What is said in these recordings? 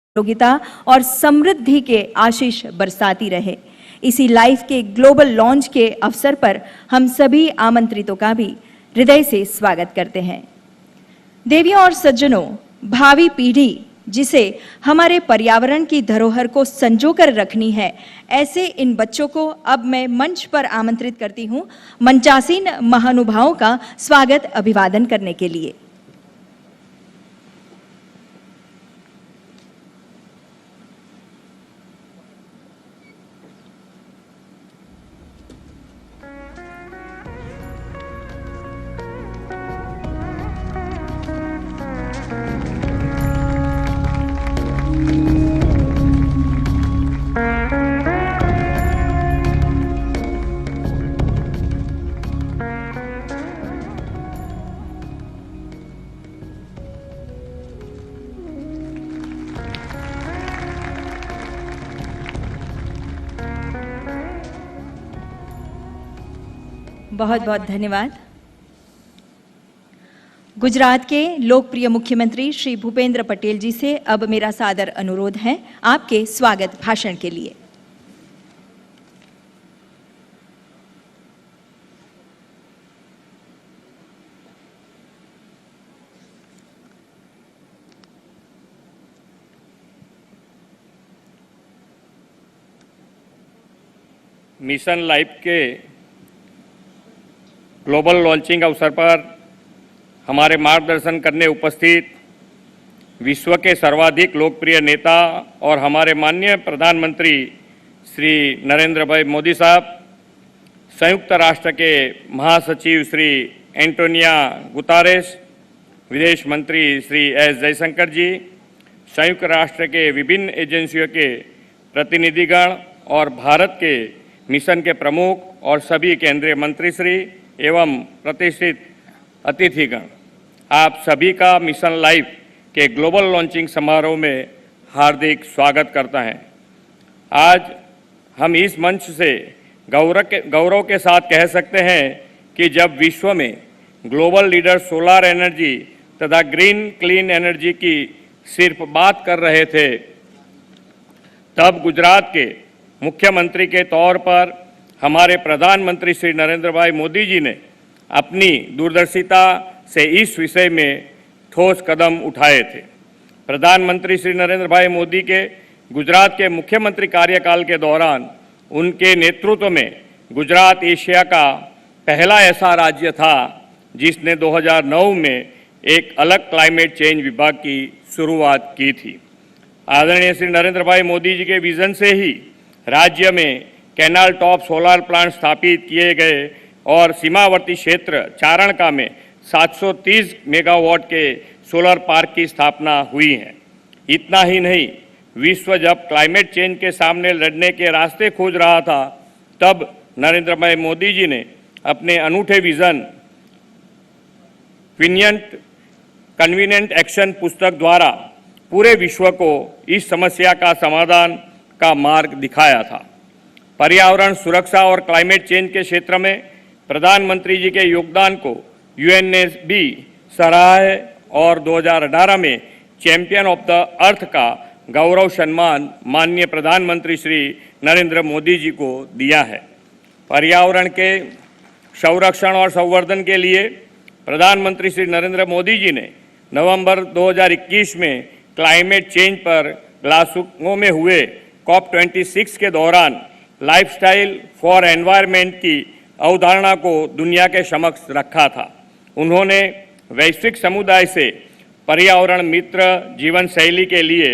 निरोगिता और समृद्धि के आशीष बरसाती रहे। इसी लाइफ के ग्लोबल लॉन्च के अवसर पर हम सभी आमंत्रितों का भी हृदय से स्वागत करते हैं। देवियों और सज्जनों, भावी पीढ़ी जिसे हमारे पर्यावरण की धरोहर को संजोकर रखनी है, ऐसे इन बच्चों को अब मैं मंच पर आमंत्रित करती हूं मंचासीन महानुभावों का स्वागत अभिवादन करने के लिए। बहुत बहुत धन्यवाद। गुजरात के लोकप्रिय मुख्यमंत्री श्री भूपेंद्र पटेल जी से अब मेरा सादर अनुरोध है आपके स्वागत भाषण के लिए। मिशन लाइफ के ग्लोबल लॉन्चिंग अवसर पर हमारे मार्गदर्शन करने उपस्थित विश्व के सर्वाधिक लोकप्रिय नेता और हमारे माननीय प्रधानमंत्री श्री नरेंद्र भाई मोदी साहब, संयुक्त राष्ट्र के महासचिव श्री एंटोनिया गुतारेस, विदेश मंत्री श्री एस जयशंकर जी, संयुक्त राष्ट्र के विभिन्न एजेंसियों के प्रतिनिधिगण और भारत के मिशन के प्रमुख और सभी केंद्रीय मंत्री श्री एवं प्रतिष्ठित अतिथिगण, आप सभी का मिशन लाइफ के ग्लोबल लॉन्चिंग समारोह में हार्दिक स्वागत करता है। आज हम इस मंच से गौरव के साथ कह सकते हैं कि जब विश्व में ग्लोबल लीडर सोलर एनर्जी तथा ग्रीन क्लीन एनर्जी की सिर्फ बात कर रहे थे, तब गुजरात के मुख्यमंत्री के तौर पर हमारे प्रधानमंत्री श्री नरेंद्र भाई मोदी जी ने अपनी दूरदर्शिता से इस विषय में ठोस कदम उठाए थे। प्रधानमंत्री श्री नरेंद्र भाई मोदी के गुजरात के मुख्यमंत्री कार्यकाल के दौरान उनके नेतृत्व में गुजरात एशिया का पहला ऐसा राज्य था जिसने 2009 में एक अलग क्लाइमेट चेंज विभाग की शुरुआत की थी। आदरणीय श्री नरेंद्र भाई मोदी जी के विजन से ही राज्य में कैनाल टॉप सोलर प्लांट स्थापित किए गए और सीमावर्ती क्षेत्र चारणका में 730 मेगावाट के सोलर पार्क की स्थापना हुई है। इतना ही नहीं, विश्व जब क्लाइमेट चेंज के सामने लड़ने के रास्ते खोज रहा था, तब नरेंद्र भाई मोदी जी ने अपने अनूठे विजन कन्वीनियंट एक्शन पुस्तक द्वारा पूरे विश्व को इस समस्या का समाधान का मार्ग दिखाया था। पर्यावरण सुरक्षा और क्लाइमेट चेंज के क्षेत्र में प्रधानमंत्री जी के योगदान को यूएन ने भी सराहा है और 2018 में चैंपियन ऑफ द अर्थ का गौरव सम्मान माननीय प्रधानमंत्री श्री नरेंद्र मोदी जी को दिया है। पर्यावरण के संरक्षण और संवर्धन के लिए प्रधानमंत्री श्री नरेंद्र मोदी जी ने नवंबर 2021 में क्लाइमेट चेंज पर ग्लासगो में हुए COP26 के दौरान लाइफस्टाइल फॉर एनवायरनमेंट की अवधारणा को दुनिया के समक्ष रखा था। उन्होंने वैश्विक समुदाय से पर्यावरण मित्र जीवन शैली के लिए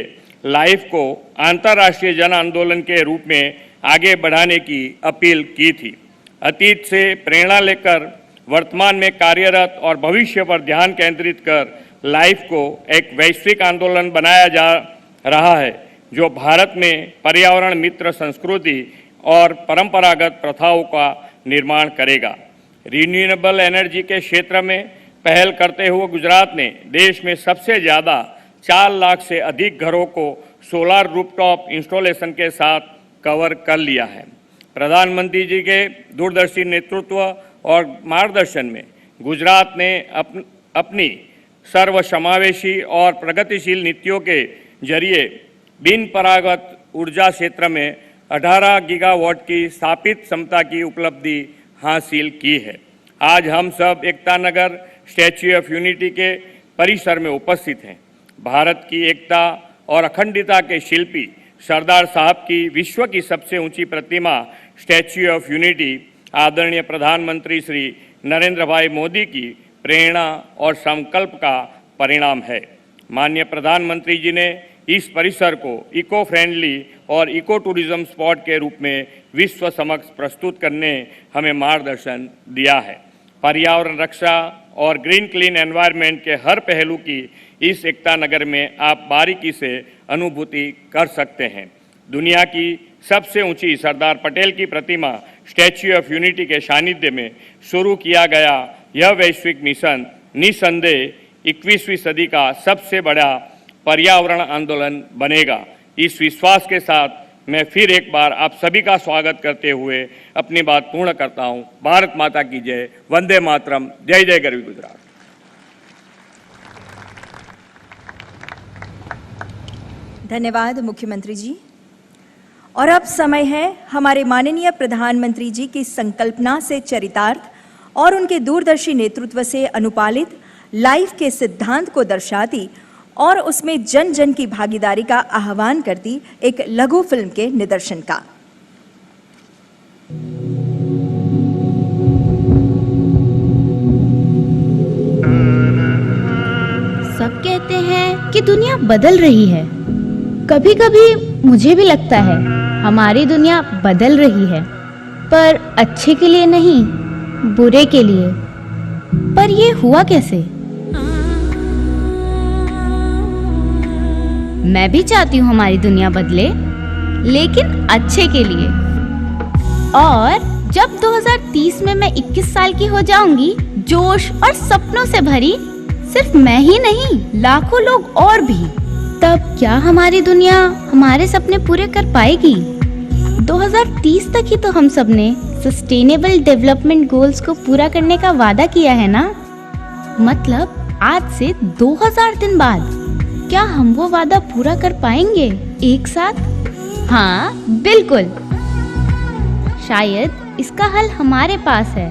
लाइफ को अंतर्राष्ट्रीय जन आंदोलन के रूप में आगे बढ़ाने की अपील की थी। अतीत से प्रेरणा लेकर वर्तमान में कार्यरत और भविष्य पर ध्यान केंद्रित कर लाइफ को एक वैश्विक आंदोलन बनाया जा रहा है, जो भारत में पर्यावरण मित्र संस्कृति और परंपरागत प्रथाओं का निर्माण करेगा। रिन्यूएबल एनर्जी के क्षेत्र में पहल करते हुए गुजरात ने देश में सबसे ज़्यादा 4 लाख से अधिक घरों को सोलर रूफटॉप इंस्टॉलेशन के साथ कवर कर लिया है। प्रधानमंत्री जी के दूरदर्शी नेतृत्व और मार्गदर्शन में गुजरात ने अपनी सर्वसमावेशी और प्रगतिशील नीतियों के जरिए बिन परागत ऊर्जा क्षेत्र में 18 गीगावाट की स्थापित क्षमता की उपलब्धि हासिल की है। आज हम सब Ekta Nagar statue of unity के परिसर में उपस्थित हैं। भारत की एकता और अखंडता के शिल्पी सरदार साहब की विश्व की सबसे ऊंची प्रतिमा स्टैच्यू ऑफ यूनिटी आदरणीय प्रधानमंत्री श्री नरेंद्र भाई मोदी की प्रेरणा और संकल्प का परिणाम है। माननीय प्रधानमंत्री जी ने इस परिसर को इको फ्रेंडली और इको टूरिज्म स्पॉट के रूप में विश्व समक्ष प्रस्तुत करने हमें मार्गदर्शन दिया है। पर्यावरण रक्षा और ग्रीन क्लीन एनवायरनमेंट के हर पहलू की इस एकता नगर में आप बारीकी से अनुभूति कर सकते हैं। दुनिया की सबसे ऊंची सरदार पटेल की प्रतिमा स्टैच्यू ऑफ यूनिटी के सानिध्य में शुरू किया गया यह वैश्विक मिशन निसंदेह 21वीं सदी का सबसे बड़ा पर्यावरण आंदोलन बनेगा। इस विश्वास के साथ मैं फिर एक बार आप सभी का स्वागत करते हुए अपनी बात पूर्ण करता हूं। भारत माता की जय, वंदे मातरम, जय जय गरवी गुजरात। धन्यवाद मुख्यमंत्री जी। और अब समय है हमारे माननीय प्रधानमंत्री जी की संकल्पना से चरितार्थ और उनके दूरदर्शी नेतृत्व से अनुपालित लाइफ के सिद्धांत को दर्शाती और उसमें जन जन की भागीदारी का आह्वान करती एक लघु फिल्म के निदर्शन का। सब कहते हैं कि दुनिया बदल रही है। कभी कभी मुझे भी लगता है हमारी दुनिया बदल रही है, पर अच्छे के लिए नहीं, बुरे के लिए। पर ये हुआ कैसे? मैं भी चाहती हूँ हमारी दुनिया बदले, लेकिन अच्छे के लिए। और जब 2030 में मैं 21 साल की हो जाऊंगी, जोश और सपनों से भरी, सिर्फ मैं ही नहीं, लाखों लोग और भी, तब क्या हमारी दुनिया हमारे सपने पूरे कर पाएगी? 2030 तक ही तो हम सब ने सस्टेनेबल डेवलपमेंट गोल्स को पूरा करने का वादा किया है ना। मतलब आज से 2000 दिन बाद क्या हम वो वादा पूरा कर पाएंगे एक साथ? हाँ, बिल्कुल। शायद इसका हल हमारे पास है,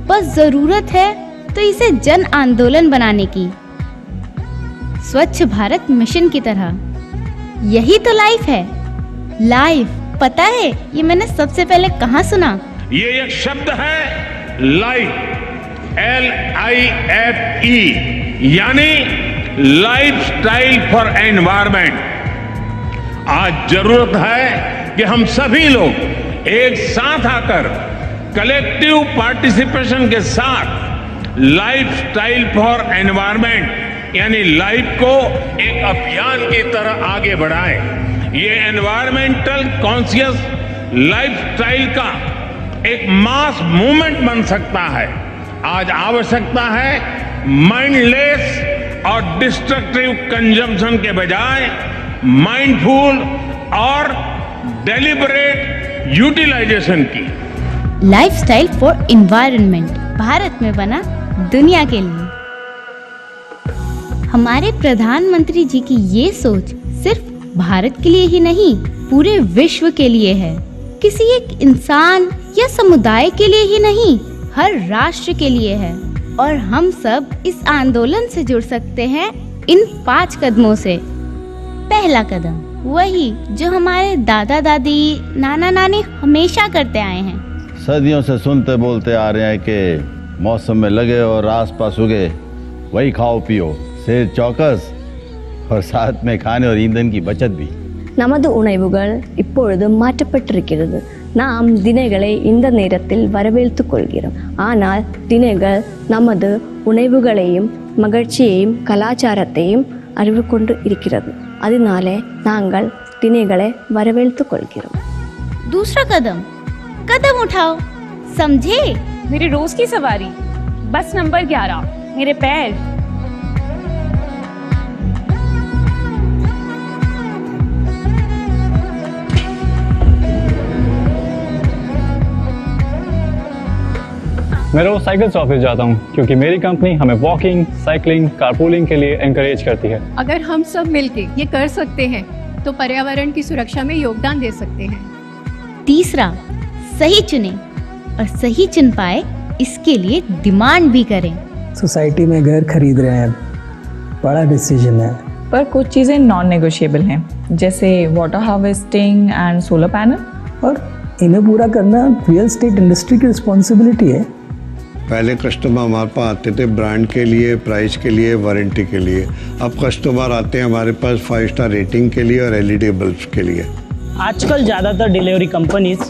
बस जरूरत है तो इसे जन आंदोलन बनाने की, स्वच्छ भारत मिशन की तरह। यही तो लाइफ है। लाइफ, पता है ये मैंने सबसे पहले कहाँ सुना? ये एक शब्द है लाइफ, LIFE, यानी लाइफस्टाइल फॉर एनवायरमेंट। आज जरूरत है कि हम सभी लोग एक साथ आकर कलेक्टिव पार्टिसिपेशन के साथ लाइफस्टाइल फॉर एनवायरमेंट यानी लाइफ को एक अभियान की तरह आगे बढ़ाएं। ये एनवायरमेंटल कॉन्शियस लाइफस्टाइल का एक मास मूवमेंट बन सकता है। आज आवश्यकता है माइंडलेस और डिस्ट्रक्टिव कंजम्पशन के बजाय माइंडफुल और डेलिबरेट यूटिलाइजेशन की। लाइफस्टाइल फॉर एनवायरनमेंट भारत में बना दुनिया के लिए। हमारे प्रधानमंत्री जी की ये सोच सिर्फ भारत के लिए ही नहीं, पूरे विश्व के लिए है। किसी एक इंसान या समुदाय के लिए ही नहीं, हर राष्ट्र के लिए है। और हम सब इस आंदोलन से जुड़ सकते हैं इन 5 कदमों से। पहला कदम वही जो हमारे दादा दादी, नाना नानी हमेशा करते आए हैं। सदियों से सुनते बोलते आ रहे हैं कि मौसम में लगे और आसपास उगे वही खाओ पियो, सेहत चौकस और साथ में खाने और ईंधन की बचत भी। நமது உணவுகள் இப்பொழுது மாற்றப்பட்டிருக்கிறது. நாம் தினைகளை இந்த நேரத்தில் வரவேற்றுக் கொள்கிறோம். ஆனால் தினைகள் நமது உணவுகளையும் மகிழ்ச்சியையும் கலாச்சாரத்தையும் அறிவு கொண்டு இருக்கிறது. அதனாலே நாங்கள் தினைகளை வரவேற்றுக் கொள்கிறோம். दूसरा कदम, कदम उठाओ, समझे? मेरी रोज की सवारी, बस नंबर 11, मेरे पैर। मैं रोज साइकिल से ऑफिस जाता हूँ क्योंकि मेरी कंपनी हमें वॉकिंग, साइकिलिंग, कारपूलिंग के लिए एनकरेज करती है। अगर हम सब मिलके ये कर सकते हैं तो पर्यावरण की सुरक्षा में योगदान दे सकते हैं। तीसरा, सही चुने और सही चुन पाए इसके लिए डिमांड भी करें। सोसाइटी में घर खरीद रहे हैं, बड़ा डिसीजन है, पर कुछ चीज़ें नॉन नेगोशिएबल हैं, जैसे water harvesting and solar panel, और इन्हें पूरा करना रियल एस्टेट इंडस्ट्री की रिस्पॉन्सिबिलिटी है। पहले कस्टमर हमारे पास आते थे ब्रांड के लिए, प्राइस के लिए, वारंटी के लिए। अब कस्टमर आते हैं हमारे पास 5 स्टार रेटिंग के लिए और एलईडी बल्ब के लिए। आजकल ज़्यादातर डिलीवरी कंपनीज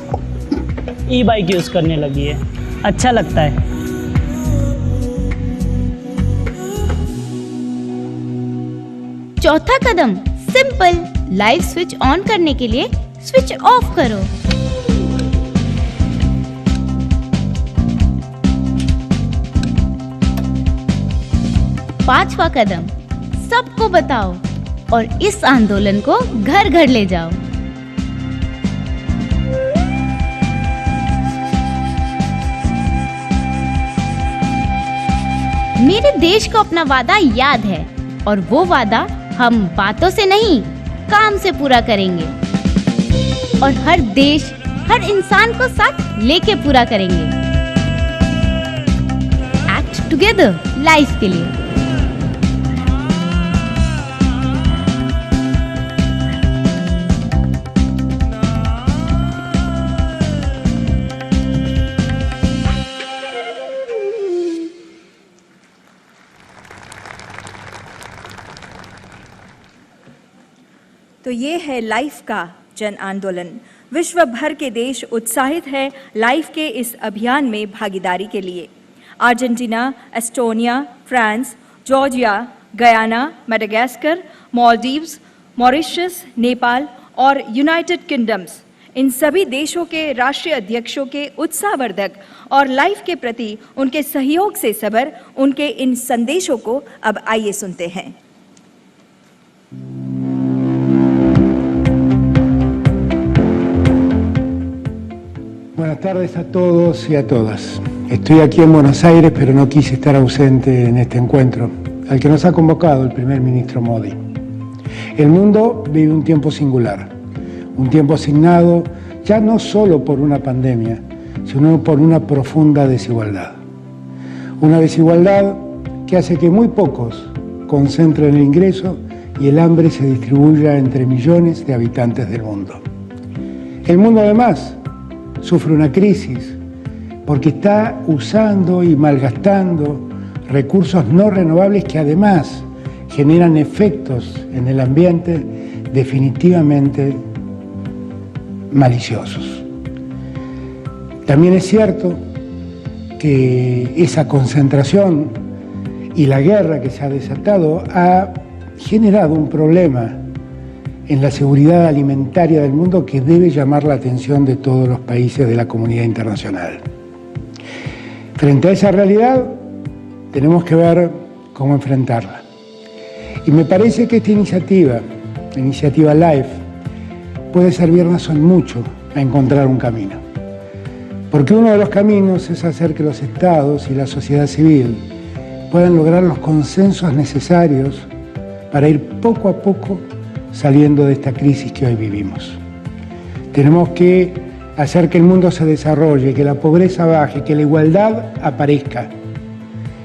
ई बाइक यूज़ करने लगी है, अच्छा लगता है। चौथा कदम सिंपल, लाइट स्विच ऑन करने के लिए स्विच ऑफ करो। पांचवा कदम, सबको बताओ और इस आंदोलन को घर घर ले जाओ। मेरे देश को अपना वादा याद है और वो वादा हम बातों से नहीं, काम से पूरा करेंगे और हर देश, हर इंसान को साथ लेके पूरा करेंगे। एक्ट टुगेदर लाइफ के लिए। तो ये है लाइफ का जन आंदोलन। विश्व भर के देश उत्साहित है लाइफ के इस अभियान में भागीदारी के लिए। Argentina, Estonia, France, Georgia, Guyana, Madagascar, Maldives, Mauritius, Nepal और यूनाइटेड किंगडम्स, इन सभी देशों के राष्ट्रीय अध्यक्षों के उत्साहवर्धक और लाइफ के प्रति उनके सहयोग से सबर उनके इन संदेशों को अब आइए सुनते हैं। Buenas tardes a todos y a todas. Estoy aquí en Buenos Aires, pero no quise estar ausente en este encuentro, al que nos ha convocado el primer ministro Modi. El mundo vive un tiempo singular, un tiempo asignado ya no solo por una pandemia, sino por una profunda desigualdad. Una desigualdad que hace que muy pocos concentren el ingreso y el hambre se distribuya entre millones de habitantes del mundo. El mundo además sufre una crisis porque está usando y malgastando recursos no renovables que además generan efectos en el ambiente definitivamente maliciosos. También es cierto que esa concentración y la guerra que se ha desatado ha generado un problema en la seguridad alimentaria del mundo que debe llamar la atención de todos los países de la comunidad internacional. Frente a esa realidad, tenemos que ver cómo enfrentarla. Y me parece que esta iniciativa, la iniciativa LIFE, puede servirnos en mucho a encontrar un camino. Porque uno de los caminos es hacer que los estados y la sociedad civil puedan lograr los consensos necesarios para ir poco a poco saliendo de esta crisis que hoy vivimos. Tenemos que hacer que el mundo se desarrolle, que la pobreza baje, que la igualdad aparezca.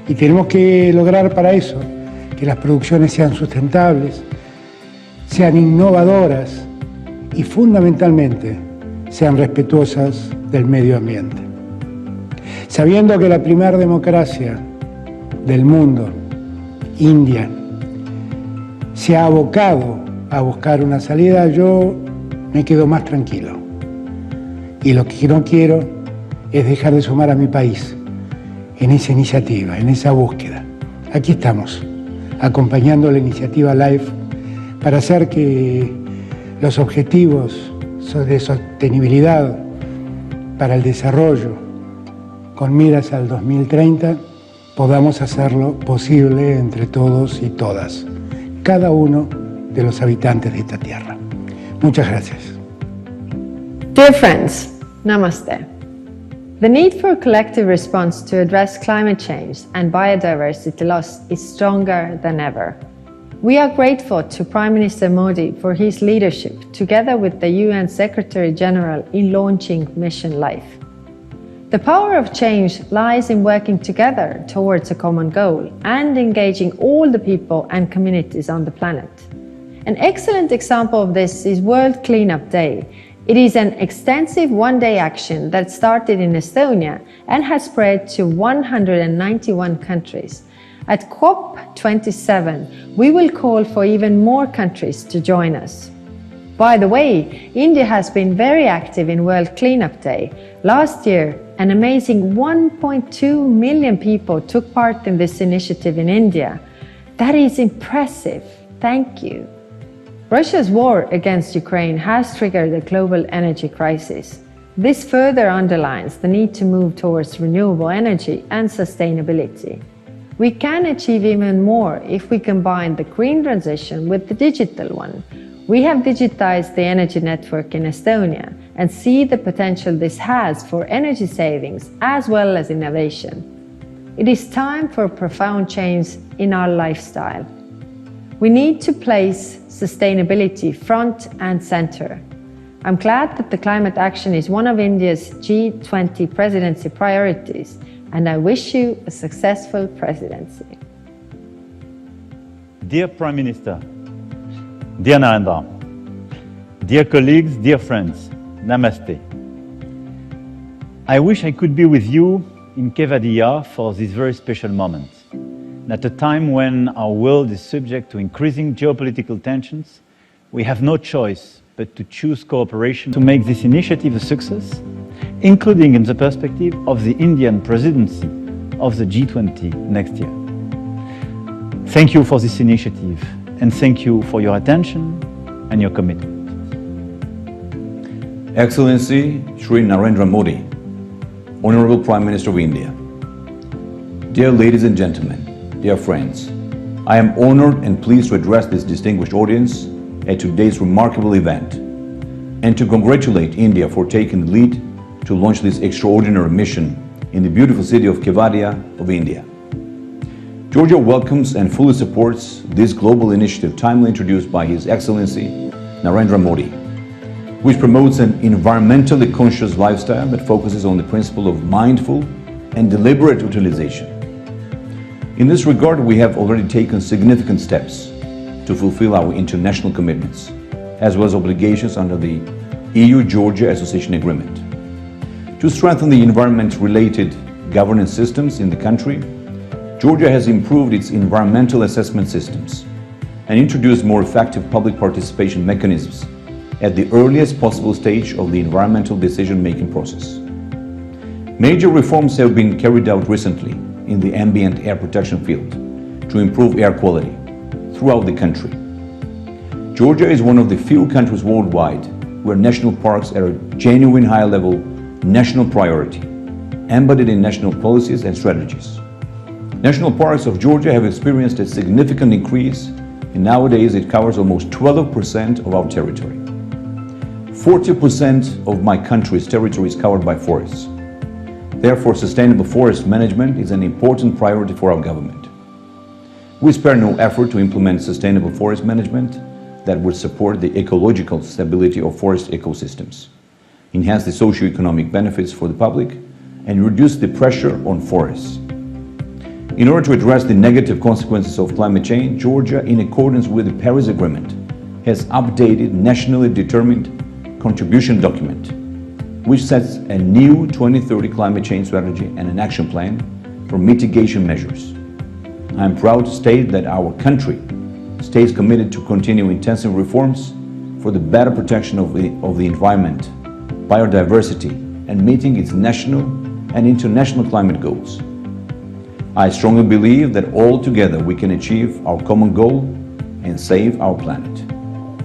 Y tenemos que lograr para eso que las producciones sean sustentables, sean innovadoras y fundamentalmente sean respetuosas del medio ambiente. Sabiendo que la primera democracia del mundo, India, se ha abocado a buscar una salida, yo me quedo más tranquilo. Y lo que no quiero es dejar de sumar a mi país en esa iniciativa, en esa búsqueda. Aquí estamos, acompañando la iniciativa LIFE para hacer que los objetivos de sostenibilidad para el desarrollo con miras al 2030 podamos hacerlo posible entre todos y todas, cada uno de los habitantes de esta tierra. Muchas gracias. Dear friends, Namaste. The need for a collective response to address climate change and biodiversity loss is stronger than ever. We are grateful to Prime Minister Modi for his leadership, together with the UN Secretary General, in launching Mission Life. The power of change lies in working together towards a common goal and engaging all the people and communities on the planet. An excellent example of this is World Cleanup Day. It is an extensive one-day action that started in Estonia and has spread to 191 countries. At COP27, we will call for even more countries to join us. By the way, India has been very active in World Cleanup Day. Last year, an amazing 1.2 million people took part in this initiative in India. That is impressive. Thank you. Russia's war against Ukraine has triggered a global energy crisis. This further underlines the need to move towards renewable energy and sustainability. We can achieve even more if we combine the green transition with the digital one. We have digitized the energy network in Estonia and see the potential this has for energy savings as well as innovation. It is time for a profound change in our lifestyle. We need to place sustainability front and center. I'm glad that the climate action is one of India's G20 presidency priorities, and I wish you a successful presidency. Dear Prime Minister, dear Narendra, dear colleagues, dear friends, Namaste. I wish I could be with you in Kevadia for this very special moment. At a time when our world is subject to increasing geopolitical tensions, we have no choice but to choose cooperation to make this initiative a success, including in the perspective of the Indian presidency of the G20 next year. Thank you for this initiative, and thank you for your attention and your commitment. Excellency Shri Narendra Modi, Honorable Prime Minister of India, dear ladies and gentlemen, dear friends, I am honored and pleased to address this distinguished audience at today's remarkable event and to congratulate India for taking the lead to launch this extraordinary mission in the beautiful city of Kevadia of India. Georgia welcomes and fully supports this global initiative timely introduced by His Excellency Narendra Modi, which promotes an environmentally conscious lifestyle that focuses on the principle of mindful and deliberate utilization. In this regard, we have already taken significant steps to fulfill our international commitments, as well as obligations under the EU-Georgia Association Agreement. To strengthen the environment-related governance systems in the country, Georgia has improved its environmental assessment systems and introduced more effective public participation mechanisms at the earliest possible stage of the environmental decision-making process. Major reforms have been carried out recently in the ambient air protection field to improve air quality throughout the country. Georgia is one of the few countries worldwide where national parks are a genuine high-level national priority, embedded in national policies and strategies. National parks of Georgia have experienced a significant increase, and nowadays it covers almost 12% of our territory. 40% of my country's territory is covered by forests. Therefore, sustainable forest management is an important priority for our government. We spare no effort to implement sustainable forest management that would support the ecological stability of forest ecosystems, enhance the socio-economic benefits for the public, and reduce the pressure on forests. In order to address the negative consequences of climate change, Georgia, in accordance with the Paris Agreement, has updated nationally determined contribution document, which sets a new 2030 climate change strategy and an action plan for mitigation measures. I am proud to state that our country stays committed to continue intensive reforms for the better protection of the environment, biodiversity, and meeting its national and international climate goals. I strongly believe that all together we can achieve our common goal and save our planet.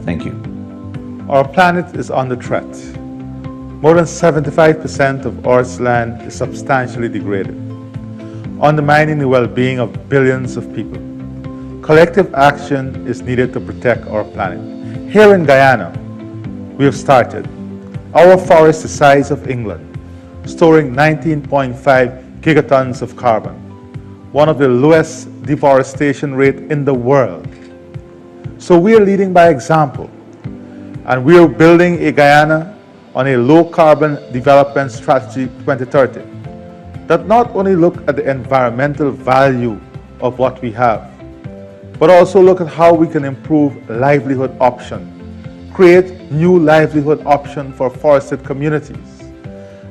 Thank you. Our planet is under threat. More than 75% of Earth's land is substantially degraded, undermining the well-being of billions of people. Collective action is needed to protect our planet. Here in Guyana, we have started. Our forest is the size of England. storing 19.5 gigatons of carbon, one of the lowest deforestation rate in the world. So we are leading by example, and we are building a Guyana on a low-carbon development strategy 2030 that not only look at the environmental value of what we have, but also look at how we can improve livelihood option, create new livelihood option for forested communities,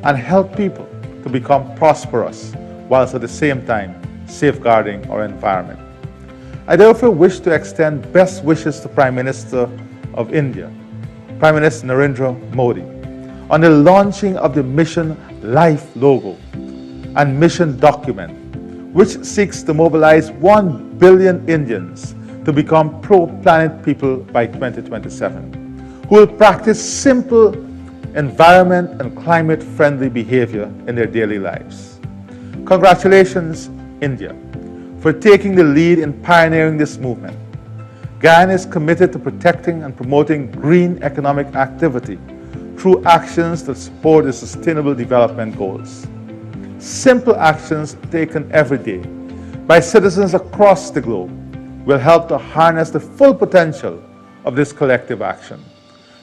and help people to become prosperous whilst at the same time safeguarding our environment. I therefore wish to extend best wishes to Prime Minister of India, Prime Minister Narendra Modi, on the launching of the Mission Life logo and mission document, which seeks to mobilize 1 billion Indians to become pro-planet people by 2027, who will practice simple environment and climate-friendly behavior in their daily lives. Congratulations, India, for taking the lead in pioneering this movement. Guyana is committed to protecting and promoting green economic activity through actions that support the Sustainable Development Goals. Simple actions taken every day by citizens across the globe will help to harness the full potential of this collective action.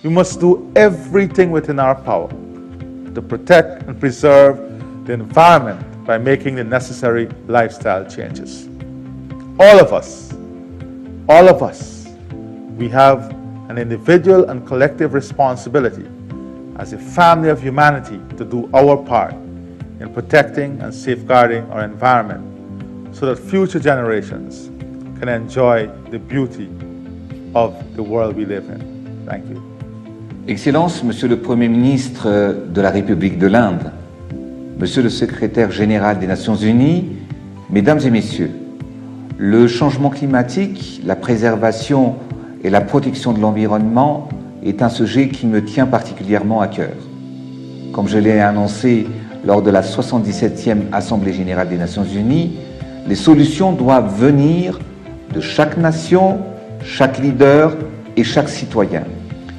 We must do everything within our power to protect and preserve the environment by making the necessary lifestyle changes. All of us, we have an individual and collective responsibility as a family of humanity to do our part in protecting and safeguarding our environment so that future generations can enjoy the beauty of the world we live in. Thank you. Excellences, Monsieur le Premier ministre de la République de l'Inde, Monsieur le Secrétaire général des Nations Unies, Mesdames et Messieurs, le changement climatique, la préservation et la protection de l'environnement est un sujet qui me tient particulièrement à cœur. Comme je l'ai annoncé lors de la 77e Assemblée générale des Nations Unies, les solutions doivent venir de chaque nation, chaque leader et chaque citoyen.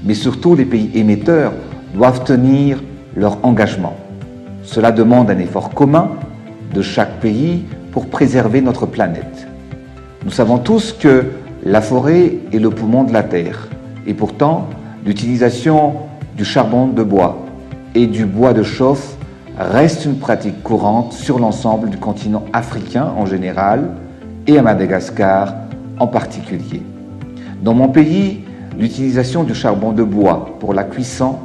Mais surtout, les pays émetteurs doivent tenir leur engagement. Cela demande un effort commun de chaque pays pour préserver notre planète. Nous savons tous que la forêt est le poumon de la Terre, et pourtant, l'utilisation du charbon de bois et du bois de chauffe reste une pratique courante sur l'ensemble du continent africain en général et à Madagascar en particulier. Dans mon pays, l'utilisation du charbon de bois pour la cuisson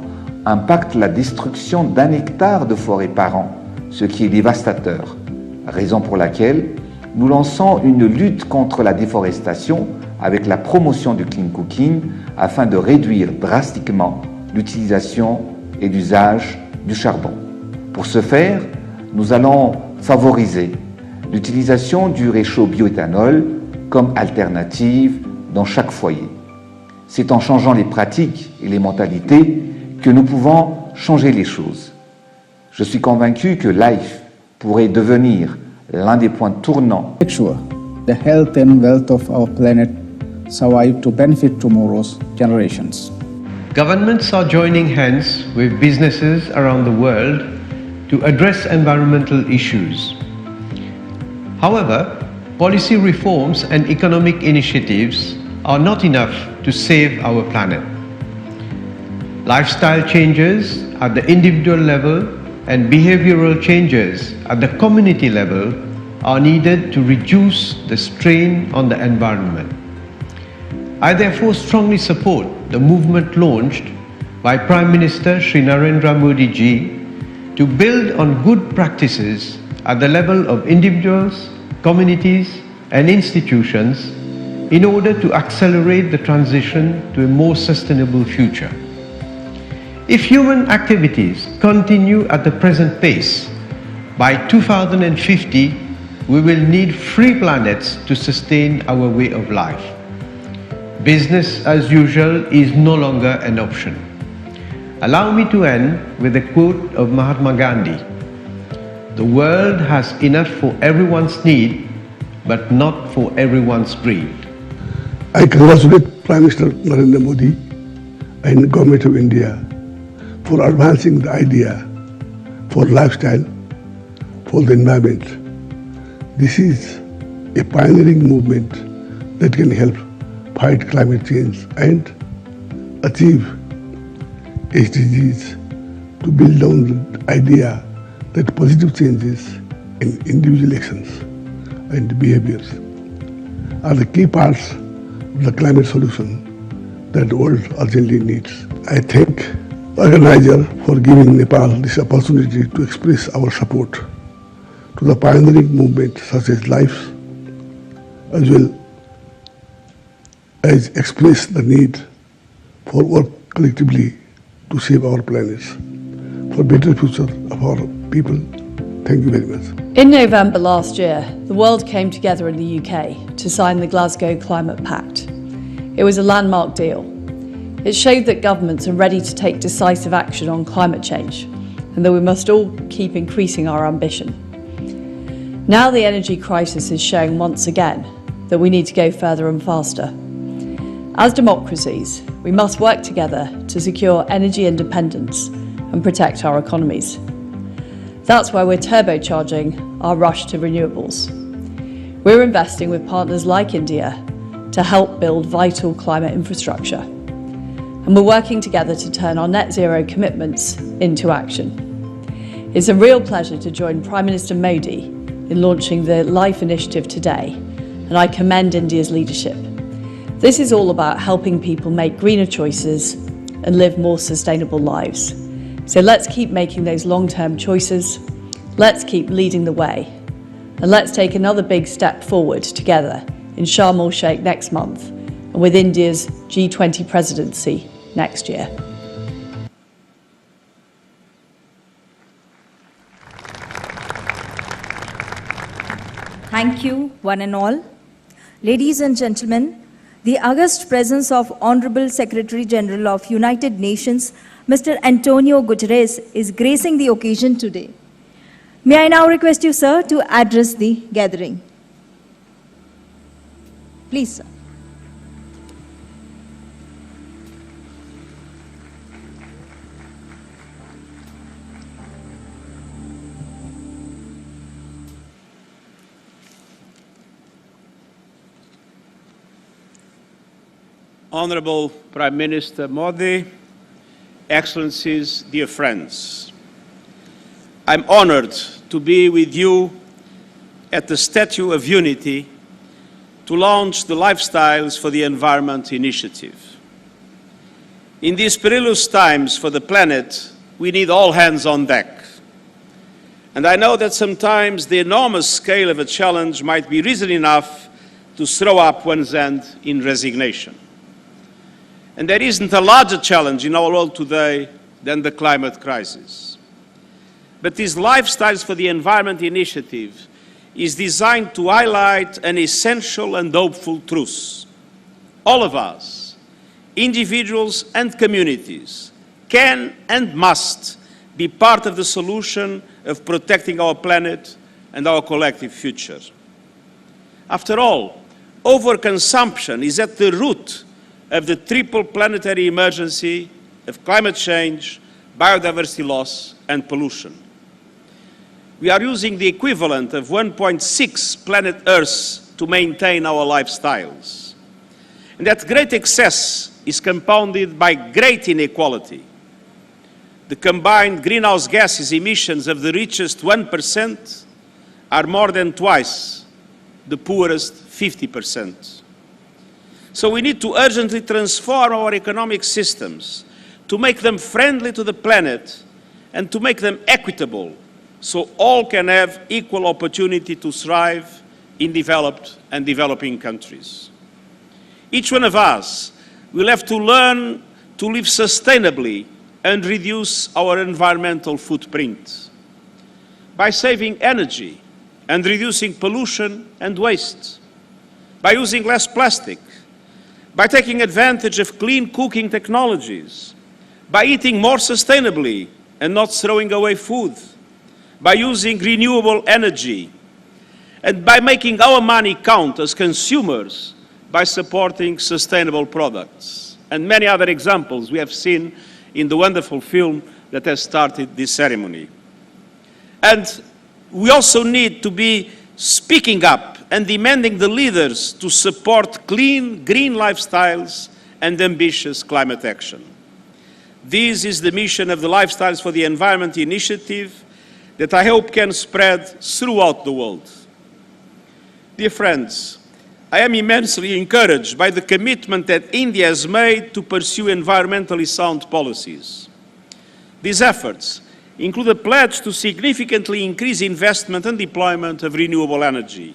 impacte la destruction d'1 hectare de forêt par an, ce qui est dévastateur, raison pour laquelle nous lançons une lutte contre la déforestation avec la promotion du clean cooking afin de réduire drastiquement l'utilisation et l'usage du charbon. Pour ce faire, nous allons favoriser l'utilisation du réchaud bioéthanol comme alternative dans chaque foyer. C'est en changeant les pratiques et les mentalités que nous pouvons changer les choses. Je suis convaincu que LIFE pourrait devenir l'un des points tournants. Make sure the health and wealth of our planet survive to benefit tomorrow's generations. Governments are joining hands with businesses around the world to address environmental issues. However, policy reforms and economic initiatives are not enough to save our planet. Lifestyle changes at the individual level and behavioral changes at the community level are needed to reduce the strain on the environment. I therefore strongly support the movement launched by Prime Minister Shri Narendra Modi ji to build on good practices at the level of individuals, communities and institutions in order to accelerate the transition to a more sustainable future. If human activities continue at the present pace, by 2050 we will need 3 planets to sustain our way of life. Business as usual is no longer an option. Allow me to end with a quote of Mahatma Gandhi. The world has enough for everyone's need, but not for everyone's greed. I congratulate Prime Minister Narendra Modi and the Government of India for advancing the idea for lifestyle, for the environment. This is a pioneering movement that can help fight climate change and achieve SDGs, to build on the idea that positive changes in individual actions and behaviors are the key parts of the climate solution that the world urgently needs. I thank the organizer for giving Nepal this opportunity to express our support to the pioneering movement such as LIFE, as well as express the need for work collectively to save our planet for better future of our people. Thank you very much. In November last year, the world came together in the UK to sign the Glasgow Climate Pact. It was a landmark deal. It showed that governments are ready to take decisive action on climate change and that we must all keep increasing our ambition. Now the energy crisis is showing once again that we need to go further and faster. As democracies, we must work together to secure energy independence and protect our economies. That's why we're turbocharging our rush to renewables. We're investing with partners like India to help build vital climate infrastructure. And we're working together to turn our net zero commitments into action. It's a real pleasure to join Prime Minister Modi in launching the LIFE initiative today, and I commend India's leadership. This is all about helping people make greener choices and live more sustainable lives. So let's keep making those long-term choices, let's keep leading the way, and let's take another big step forward together in Sharm el-Sheikh next month and with India's G20 presidency next year. Thank you, one and all. Ladies and gentlemen, the august presence of Honorable Secretary General of United Nations, Mr. Antonio Guterres, is gracing the occasion today. May I now request you, sir, to address the gathering. Please, sir. Honorable Prime Minister Modi, Excellencies, dear friends, I'm honored to be with you at the Statue of Unity to launch the Lifestyles for the Environment initiative. In these perilous times for the planet, we need all hands on deck. And I know that sometimes the enormous scale of a challenge might be reason enough to throw up one's hand in resignation. And there isn't a larger challenge in our world today than the climate crisis. But this Lifestyles for the Environment initiative is designed to highlight an essential and hopeful truth. All of us, individuals and communities, can and must be part of the solution of protecting our planet and our collective future. After all, overconsumption is at the root of the triple planetary emergency of climate change, biodiversity loss, and pollution. We are using the equivalent of 1.6 planet Earths to maintain our lifestyles. And that great excess is compounded by great inequality. The combined greenhouse gases emissions of the richest 1% are more than twice the poorest 50%. So we need to urgently transform our economic systems to make them friendly to the planet and to make them equitable so all can have equal opportunity to thrive in developed and developing countries. Each one of us will have to learn to live sustainably and reduce our environmental footprint by saving energy and reducing pollution and waste, by using less plastic, by taking advantage of clean cooking technologies, by eating more sustainably and not throwing away food, by using renewable energy, and by making our money count as consumers by supporting sustainable products. And many other examples we have seen in the wonderful film that has started this ceremony. And we also need to be speaking up and demanding the leaders to support clean, green lifestyles and ambitious climate action. This is the mission of the Lifestyles for the Environment initiative that I hope can spread throughout the world. Dear friends, I am immensely encouraged by the commitment that India has made to pursue environmentally sound policies. These efforts include a pledge to significantly increase investment and deployment of renewable energy,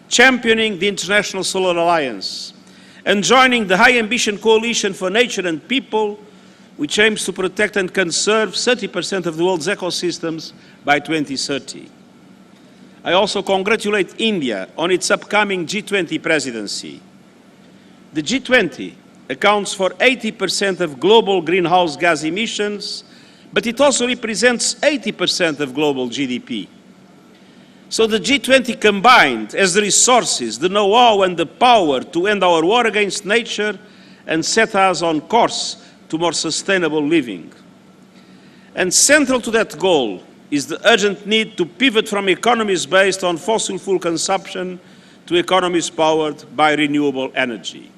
championing the International Solar Alliance, and joining the High Ambition Coalition for Nature and People, which aims to protect and conserve 30% of the world's ecosystems by 2030. I also congratulate India on its upcoming G20 presidency. The G20 accounts for 80% of global greenhouse gas emissions, but it also represents 80% of global GDP. So the G20 combined has the resources, the know-how and the power to end our war against nature and set us on course to more sustainable living. And central to that goal is the urgent need to pivot from economies based on fossil fuel consumption to economies powered by renewable energy.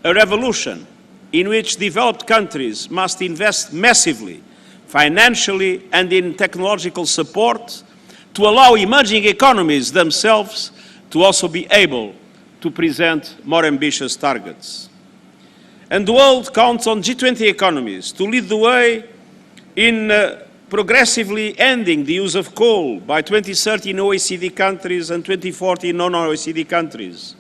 A revolution in which developed countries must invest massively, financially and in technological support to allow emerging economies themselves to also be able to present more ambitious targets. And the world counts on G20 economies to lead the way in progressively ending the use of coal by 2030 in OECD countries and 2040 in non-OECD countries.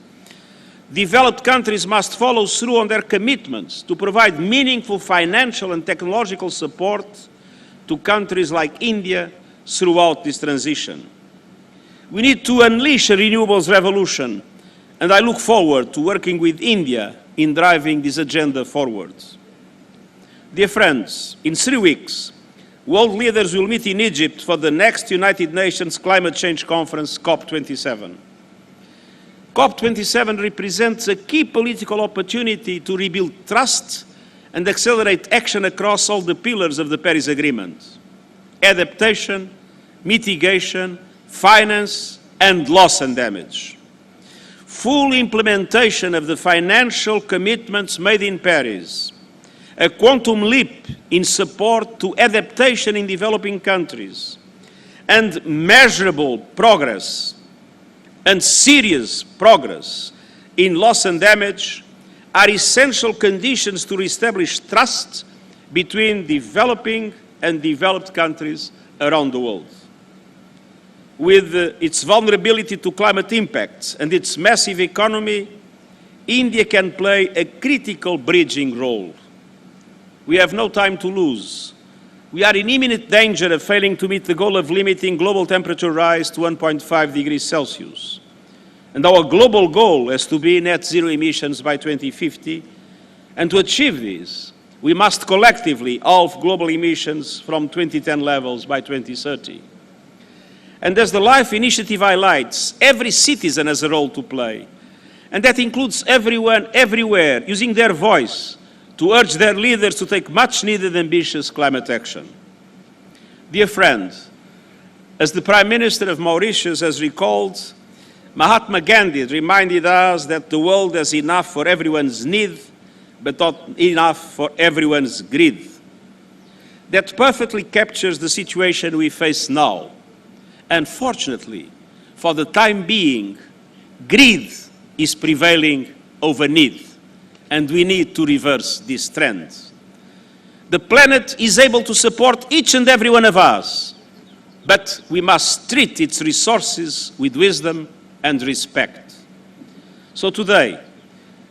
Developed countries must follow through on their commitments to provide meaningful financial and technological support to countries like India throughout this transition. We need to unleash a renewables revolution, and I look forward to working with India in driving this agenda forward. Dear friends, in 3 weeks, world leaders will meet in Egypt for the next United Nations Climate Change Conference, COP27. COP27 represents a key political opportunity to rebuild trust and accelerate action across all the pillars of the Paris Agreement: adaptation, mitigation, finance, and loss and damage. Full implementation of the financial commitments made in Paris, a quantum leap in support to adaptation in developing countries, and measurable progress and serious progress in loss and damage are essential conditions to reestablish trust between developing and developed countries around the world. With its vulnerability to climate impacts and its massive economy, India can play a critical bridging role. We have no time to lose. We are in imminent danger of failing to meet the goal of limiting global temperature rise to 1.5 degrees Celsius. And our global goal has to be net zero emissions by 2050. And to achieve this, we must collectively halve global emissions from 2010 levels by 2030. And as the LIFE initiative highlights, every citizen has a role to play. And that includes everyone, everywhere, using their voice to urge their leaders to take much-needed ambitious climate action. Dear friends, as the Prime Minister of Mauritius has recalled, Mahatma Gandhi reminded us that the world has enough for everyone's need, but not enough for everyone's greed. That perfectly captures the situation we face now. Unfortunately, for the time being, greed is prevailing over need, and we need to reverse this trend. The planet is able to support each and every one of us, but we must treat its resources with wisdom and respect. So today,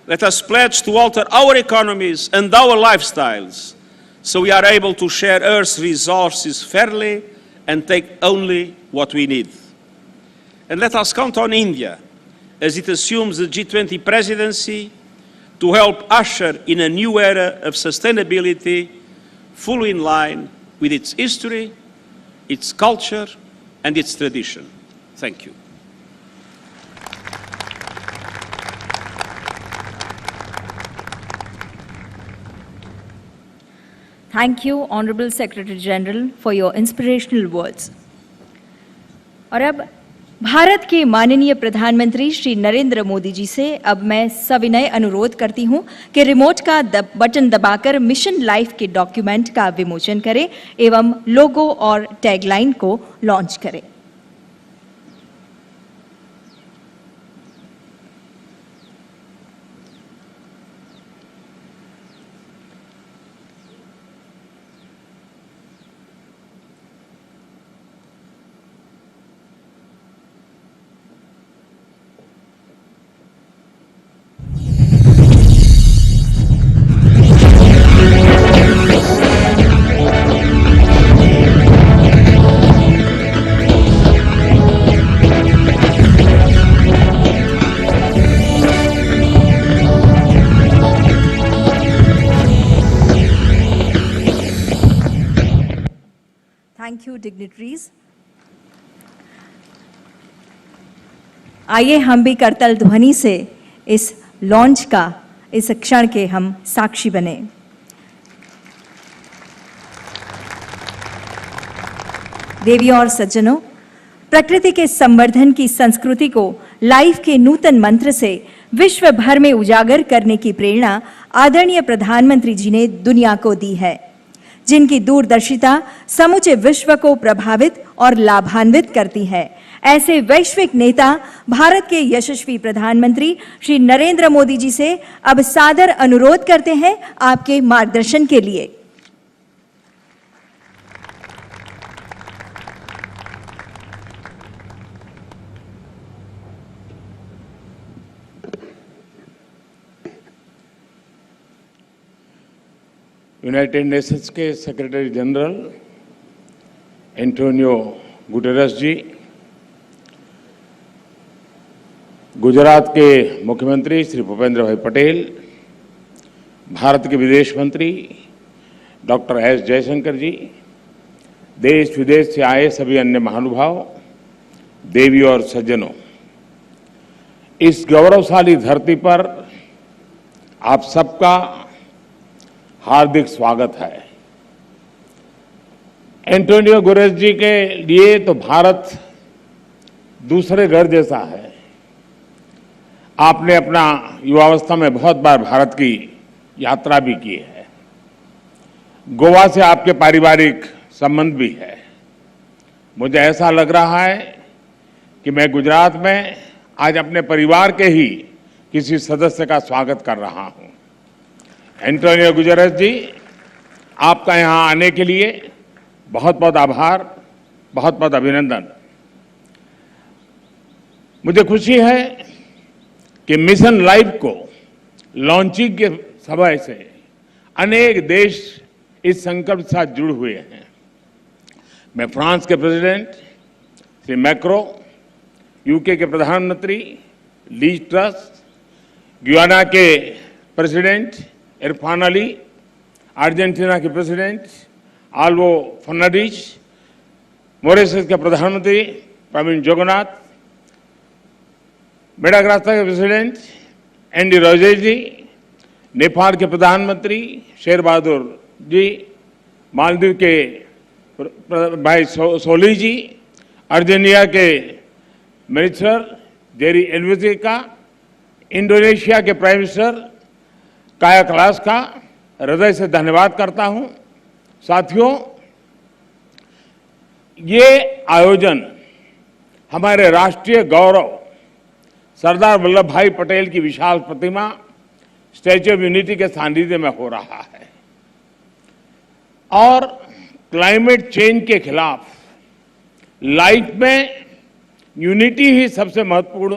let us pledge to alter our economies and our lifestyles so we are able to share Earth's resources fairly and take only what we need. And let us count on India, as it assumes the G20 presidency, to help usher in a new era of sustainability fully in line with its history, its culture, and its tradition. Thank you. Thank you, Honorable Secretary General, for your inspirational words. और अब भारत के माननीय प्रधानमंत्री श्री नरेंद्र मोदी जी से अब मैं सविनय अनुरोध करती हूं कि रिमोट का बटन दबाकर मिशन लाइफ के डॉक्यूमेंट का विमोचन करें एवं लोगो और टैगलाइन को लॉन्च करें। Thank you dignitaries. आइए हम भी करतल ध्वनि से इस लॉन्च का, इस क्षण के हम साक्षी बने। देवियों और सज्जनों, प्रकृति के संवर्धन की संस्कृति को लाइफ के नूतन मंत्र से विश्व भर में उजागर करने की प्रेरणा आदरणीय प्रधानमंत्री जी ने दुनिया को दी है, जिनकी दूरदर्शिता समूचे विश्व को प्रभावित और लाभान्वित करती है। ऐसे वैश्विक नेता भारत के यशस्वी प्रधानमंत्री श्री नरेंद्र मोदी जी से अब सादर अनुरोध करते हैं आपके मार्गदर्शन के लिए। यूनाइटेड नेशंस के सेक्रेटरी जनरल एंटोनियो गुटेरस जी, गुजरात के मुख्यमंत्री श्री भूपेंद्र भाई पटेल, भारत के विदेश मंत्री डॉक्टर एस जयशंकर जी, देश विदेश से आए सभी अन्य महानुभाव, देवी और सज्जनों, इस गौरवशाली धरती पर आप सबका हार्दिक स्वागत है। एंटोनियो गुटेरस जी के लिए तो भारत दूसरे घर जैसा है। आपने अपना युवावस्था में बहुत बार भारत की यात्रा भी की है। गोवा से आपके पारिवारिक संबंध भी है। मुझे ऐसा लग रहा है कि मैं गुजरात में आज अपने परिवार के ही किसी सदस्य का स्वागत कर रहा हूं। एंटोनियो गुटेरस जी, आपका यहां आने के लिए बहुत बहुत आभार, बहुत बहुत अभिनंदन। मुझे खुशी है कि मिशन लाइफ को लॉन्चिंग के समय से अनेक देश इस संकल्प के साथ जुड़े हुए हैं। मैं फ्रांस के प्रेसिडेंट श्री मैक्रो, यूके के प्रधानमंत्री लीज ट्रस, गुयाना के प्रेसिडेंट इरफान अली, अर्जेंटीना के प्रेसिडेंट आल्वो फर्नांडिज, मॉरिशस के प्रधानमंत्री प्रवीण जगन्नाथ, मेडागास्कर के प्रेसिडेंट एंडी रोजेज जी, नेपाल के प्रधानमंत्री शेर बहादुर जी, मालदीव के भाई सोली जी, अर्जेंटीना के मिनिस्टर जेरी एल्वेजिका, इंडोनेशिया के प्राइम मिनिस्टर काया क्लास का हृदय से धन्यवाद करता हूं। साथियों, ये आयोजन हमारे राष्ट्रीय गौरव सरदार वल्लभ भाई पटेल की विशाल प्रतिमा स्टैच्यू ऑफ यूनिटी के सानिध्य में हो रहा है और क्लाइमेट चेंज के खिलाफ लाइफ में यूनिटी ही सबसे महत्वपूर्ण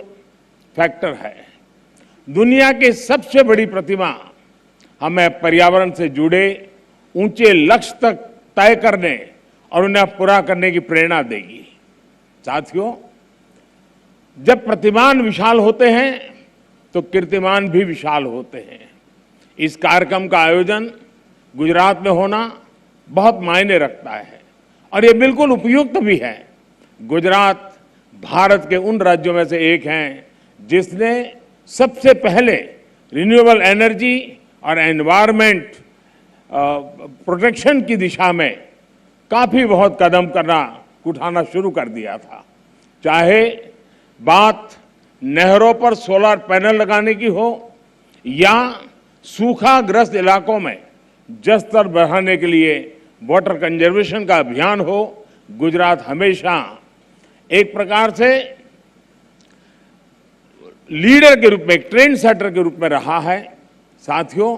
फैक्टर है। दुनिया की सबसे बड़ी प्रतिमा हमें पर्यावरण से जुड़े ऊंचे लक्ष्य तक तय करने और उन्हें पूरा करने की प्रेरणा देगी। साथियों, जब प्रतिमान विशाल होते हैं तो कीर्तिमान भी विशाल होते हैं। इस कार्यक्रम का आयोजन गुजरात में होना बहुत मायने रखता है और ये बिल्कुल उपयुक्त भी है। गुजरात भारत के उन राज्यों में से एक हैं जिसने सबसे पहले रिन्यूएबल एनर्जी और एनवायरनमेंट प्रोटेक्शन की दिशा में काफ़ी बहुत कदम उठाना शुरू कर दिया था। चाहे बात नहरों पर सोलर पैनल लगाने की हो या सूखाग्रस्त इलाकों में जल स्तर बढ़ाने के लिए वाटर कंजर्वेशन का अभियान हो, गुजरात हमेशा एक प्रकार से लीडर के रूप में, एक ट्रेंड सेटर के रूप में रहा है। साथियों,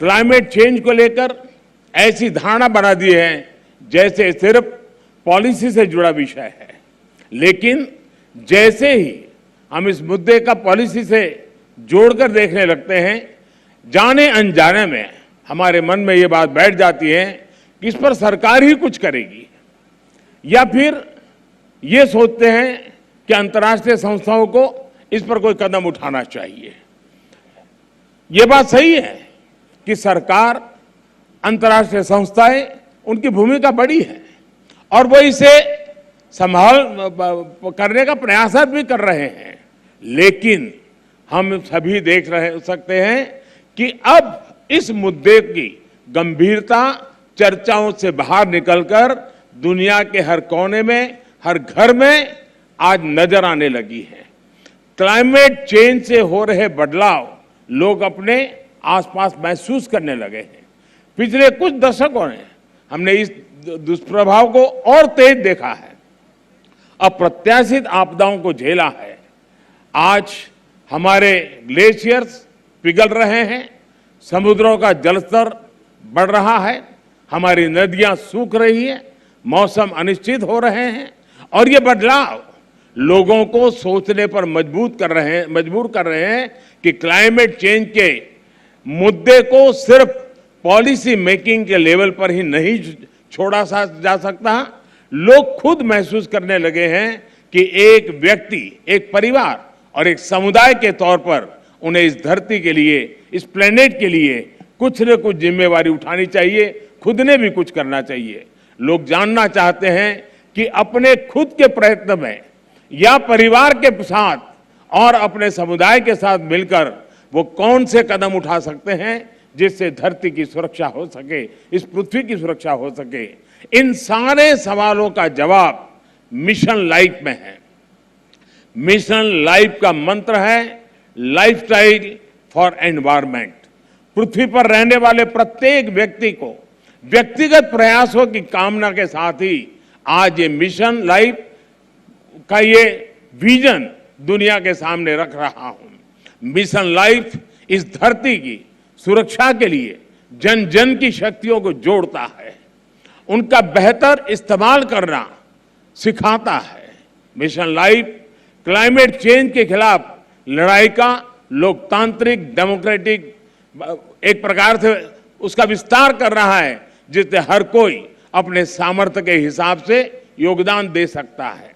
क्लाइमेट चेंज को लेकर ऐसी धारणा बना दी है जैसे सिर्फ पॉलिसी से जुड़ा विषय है, लेकिन जैसे ही हम इस मुद्दे का पॉलिसी से जोड़कर देखने लगते हैं, जाने अनजाने में हमारे मन में ये बात बैठ जाती है कि इस पर सरकार ही कुछ करेगी, या फिर ये सोचते हैं कि अंतर्राष्ट्रीय संस्थाओं को इस पर कोई कदम उठाना चाहिए। ये बात सही है कि सरकार, अंतर्राष्ट्रीय संस्थाएं, उनकी भूमिका बड़ी है और वो इसे संभाल करने का प्रयास भी कर रहे हैं, लेकिन हम सभी देख सकते हैं कि अब इस मुद्दे की गंभीरता चर्चाओं से बाहर निकलकर दुनिया के हर कोने में, हर घर में आज नजर आने लगी है। क्लाइमेट चेंज से हो रहे बदलाव लोग अपने आसपास महसूस करने लगे हैं। पिछले कुछ दशकों में हमने इस दुष्प्रभाव को और तेज देखा है, अप्रत्याशित आपदाओं को झेला है। आज हमारे ग्लेशियर्स पिघल रहे हैं, समुद्रों का जलस्तर बढ़ रहा है, हमारी नदियां सूख रही है, मौसम अनिश्चित हो रहे हैं और ये बदलाव लोगों को सोचने पर मजबूर कर रहे हैं कि क्लाइमेट चेंज के मुद्दे को सिर्फ पॉलिसी मेकिंग के लेवल पर ही नहीं छोड़ा जा सकता। लोग खुद महसूस करने लगे हैं कि एक व्यक्ति, एक परिवार और एक समुदाय के तौर पर उन्हें इस धरती के लिए, इस प्लेनेट के लिए कुछ न कुछ जिम्मेवारी उठानी चाहिए, खुद ने भी कुछ करना चाहिए। लोग जानना चाहते हैं कि अपने खुद के प्रयत्न में या परिवार के साथ और अपने समुदाय के साथ मिलकर वो कौन से कदम उठा सकते हैं जिससे धरती की सुरक्षा हो सके, इस पृथ्वी की सुरक्षा हो सके। इन सारे सवालों का जवाब मिशन लाइफ में है। मिशन लाइफ का मंत्र है लाइफस्टाइल फॉर एनवायरमेंट। पृथ्वी पर रहने वाले प्रत्येक व्यक्ति को व्यक्तिगत प्रयासों की कामना के साथ ही आज ये मिशन लाइफ का ये विजन दुनिया के सामने रख रहा हूं। मिशन लाइफ इस धरती की सुरक्षा के लिए जन जन की शक्तियों को जोड़ता है, उनका बेहतर इस्तेमाल करना सिखाता है। मिशन लाइफ क्लाइमेट चेंज के खिलाफ लड़ाई का लोकतांत्रिक, डेमोक्रेटिक एक प्रकार से उसका विस्तार कर रहा है, जिससे हर कोई अपने सामर्थ्य के हिसाब से योगदान दे सकता है।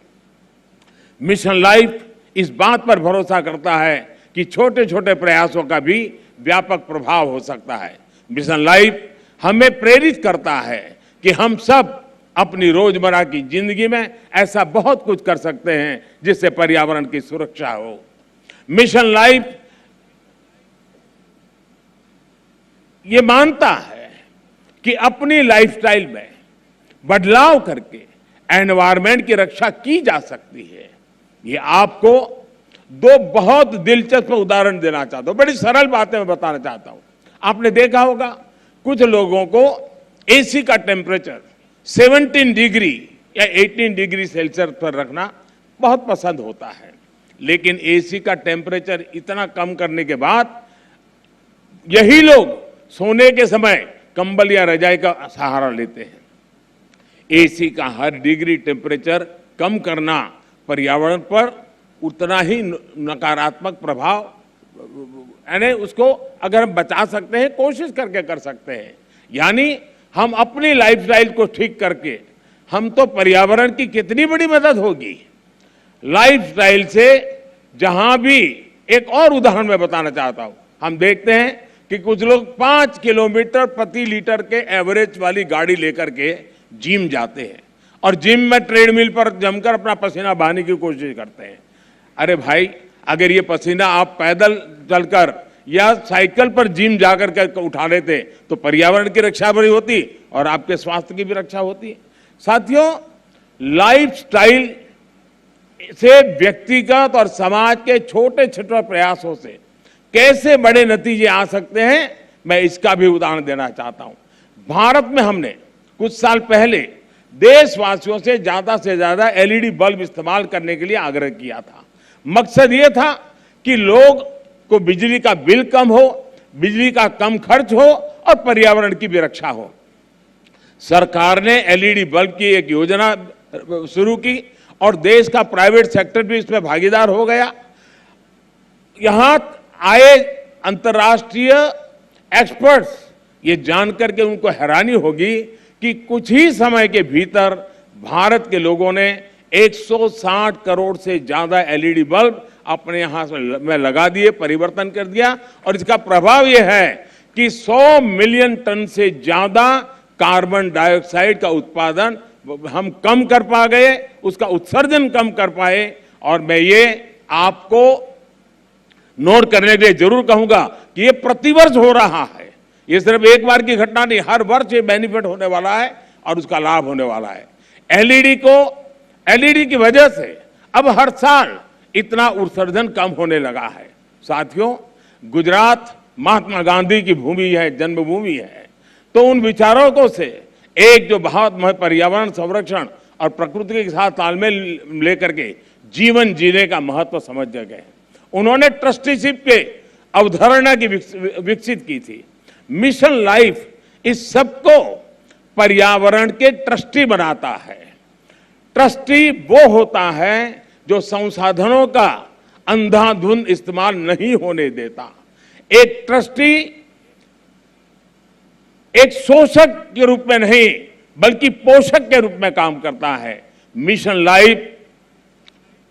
मिशन लाइफ इस बात पर भरोसा करता है कि छोटे छोटे प्रयासों का भी व्यापक प्रभाव हो सकता है। मिशन लाइफ हमें प्रेरित करता है कि हम सब अपनी रोजमर्रा की जिंदगी में ऐसा बहुत कुछ कर सकते हैं जिससे पर्यावरण की सुरक्षा हो। मिशन लाइफ ये मानता है कि अपनी लाइफस्टाइल में बदलाव करके एनवायरनमेंट की रक्षा की जा सकती है। ये आपको दो बहुत दिलचस्प उदाहरण देना चाहता हूं, बड़ी सरल बातें मैं बताना चाहता हूं। आपने देखा होगा कुछ लोगों को एसी का टेम्परेचर 17 डिग्री या 18 डिग्री सेल्सियस पर रखना बहुत पसंद होता है, लेकिन एसी का टेम्परेचर इतना कम करने के बाद यही लोग सोने के समय कंबल या रजाई का सहारा लेते हैं। एसी का हर डिग्री टेम्परेचर कम करना पर्यावरण पर उतना ही नकारात्मक प्रभाव, यानी उसको अगर हम बचा सकते हैं, कोशिश करके कर सकते हैं। यानी हम अपनी लाइफस्टाइल को ठीक करके हम तो पर्यावरण की कितनी बड़ी मदद होगी। लाइफस्टाइल से जहां भी एक और उदाहरण मैं बताना चाहता हूं, हम देखते हैं कि कुछ लोग 5 किलोमीटर प्रति लीटर के एवरेज वाली गाड़ी लेकर के जिम जाते हैं और जिम में ट्रेडमिल पर जमकर अपना पसीना बहाने की कोशिश करते हैं। अरे भाई, अगर ये पसीना आप पैदल चलकर या साइकिल पर जिम जाकर के उठा लेते तो पर्यावरण की रक्षा भी होती और आपके स्वास्थ्य की भी रक्षा होती। साथियों, लाइफस्टाइल से व्यक्तिगत और समाज के छोटे छोटे प्रयासों से कैसे बड़े नतीजे आ सकते हैं, मैं इसका भी उदाहरण देना चाहता हूं। भारत में हमने कुछ साल पहले देशवासियों से ज्यादा एलईडी बल्ब इस्तेमाल करने के लिए आग्रह किया था। मकसद ये था कि लोग को बिजली का बिल कम हो, बिजली का कम खर्च हो और पर्यावरण की भी रक्षा हो। सरकार ने एलईडी बल्ब की एक योजना शुरू की और देश का प्राइवेट सेक्टर भी इसमें भागीदार हो गया। यहां आए अंतर्राष्ट्रीय एक्सपर्ट्स ये जानकर के उनको हैरानी होगी कि कुछ ही समय के भीतर भारत के लोगों ने 160 करोड़ से ज्यादा एलईडी बल्ब अपने यहां में लगा दिए, परिवर्तन कर दिया। और इसका प्रभाव यह है कि 100 मिलियन टन से ज्यादा कार्बन डाइऑक्साइड का उत्पादन हम कम कर पा गए, उसका उत्सर्जन कम कर पाए। और मैं ये आपको नोट करने के लिए जरूर कहूंगा कि ये प्रतिवर्ष हो रहा है, ये सिर्फ एक बार की घटना नहीं, हर वर्ष ये बेनिफिट होने वाला है और उसका लाभ होने वाला है। एलईडी की वजह से अब हर साल इतना उत्सर्जन कम होने लगा है। साथियों, गुजरात महात्मा गांधी की भूमि है, जन्मभूमि है, तो उन विचारकों से एक जो बहुत पर्यावरण संरक्षण और प्रकृति के साथ तालमेल लेकर के जीवन जीने का महत्व समझ गए। उन्होंने ट्रस्टीशिप के अवधारणा की विकसित की थी। मिशन लाइफ इस सबको पर्यावरण के ट्रस्टी बनाता है। ट्रस्टी वो होता है जो संसाधनों का अंधाधुंध इस्तेमाल नहीं होने देता। एक ट्रस्टी एक शोषक के रूप में नहीं बल्कि पोषक के रूप में काम करता है। मिशन लाइफ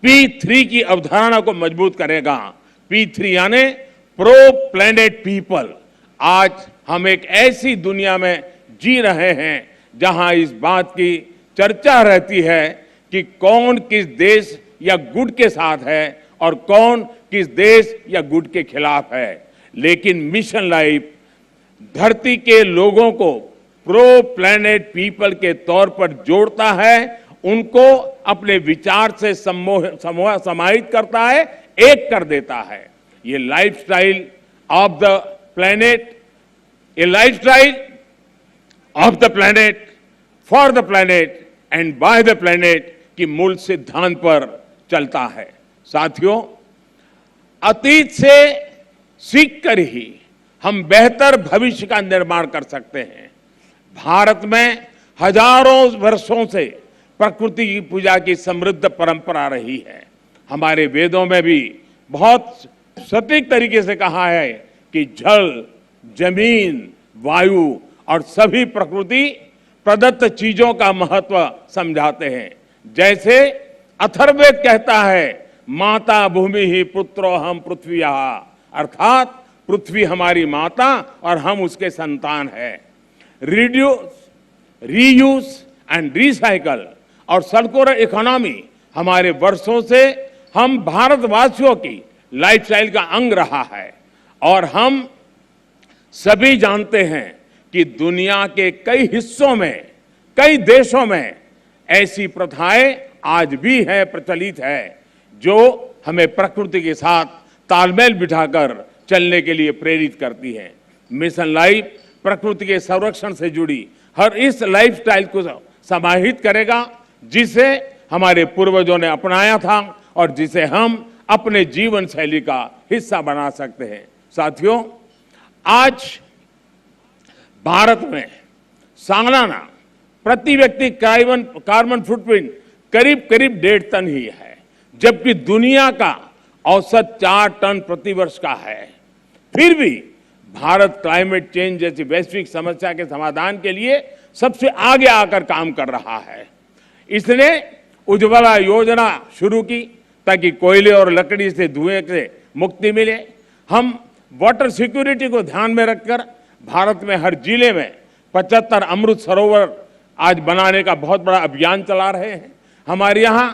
P3 की अवधारणा को मजबूत करेगा। P3 यानी प्रो प्लेनेट पीपल। आज हम एक ऐसी दुनिया में जी रहे हैं जहां इस बात की चर्चा रहती है कि कौन किस देश या गुट के साथ है और कौन किस देश या गुट के खिलाफ है। लेकिन मिशन लाइफ धरती के लोगों को प्रो प्लेनेट पीपल के तौर पर जोड़ता है, उनको अपने विचार से समाहित करता है, एक कर देता है। ये लाइफस्टाइल ऑफ द प्लेनेट, ये lifestyle of the planet, for the planet and by the planet की मूल सिद्धांत पर चलता है। साथियों, अतीत से सीखकर ही हम बेहतर भविष्य का निर्माण कर सकते हैं। भारत में हजारों वर्षों से प्रकृति की पूजा की समृद्ध परंपरा रही है। हमारे वेदों में भी बहुत सटीक तरीके से कहा है कि जल, जमीन, वायु और सभी प्रकृति प्रदत्त चीजों का महत्व समझाते हैं। जैसे अथर्ववेद कहता है, माता भूमि ही पुत्रो हम पृथ्वी, अर्थात पृथ्वी हमारी माता और हम उसके संतान हैं। रिड्यूस, रीयूज एंड रिसाइकल और सर्कुलर इकोनॉमी हमारे वर्षों से हम भारतवासियों की लाइफस्टाइल का अंग रहा है। और हम सभी जानते हैं कि दुनिया के कई हिस्सों में, कई देशों में ऐसी प्रथाएं आज भी है, प्रचलित है, जो हमें प्रकृति के साथ तालमेल बिठाकर चलने के लिए प्रेरित करती है। मिशन लाइफ प्रकृति के संरक्षण से जुड़ी हर इस लाइफस्टाइल को समाहित करेगा जिसे हमारे पूर्वजों ने अपनाया था और जिसे हम अपने जीवन शैली का हिस्सा बना सकते हैं। साथियों, आज भारत में सालाना प्रति व्यक्ति कार्बन फुटप्रिंट करीब 1.5 टन ही है, जबकि दुनिया का औसत 4 टन प्रतिवर्ष का है। फिर भी भारत क्लाइमेट चेंज जैसी वैश्विक समस्या के समाधान के लिए सबसे आगे आकर काम कर रहा है। इसने उज्ज्वला योजना शुरू की ताकि कोयले और लकड़ी से धुएं से मुक्ति मिले। हम वाटर सिक्योरिटी को ध्यान में रखकर भारत में हर जिले में 75 अमृत सरोवर आज बनाने का बहुत बड़ा अभियान चला रहे हैं। हमारे यहाँ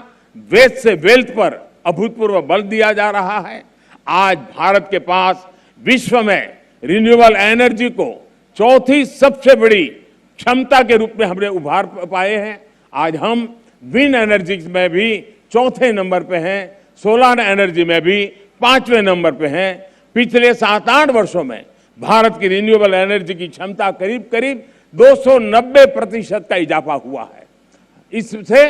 वेस्ट से वेल्थ पर अभूतपूर्व बल दिया जा रहा है। आज भारत के पास विश्व में रिन्यूएबल एनर्जी को चौथी सबसे बड़ी क्षमता के रूप में हमने उभार पाए हैं। आज हम विंड एनर्जी में भी चौथे नंबर पे हैं, सोलर एनर्जी में भी 5वें नंबर पे हैं। पिछले 7-8 वर्षों में भारत की रिन्यूएबल एनर्जी की क्षमता करीब करीब 290% का इजाफा हुआ है। इससे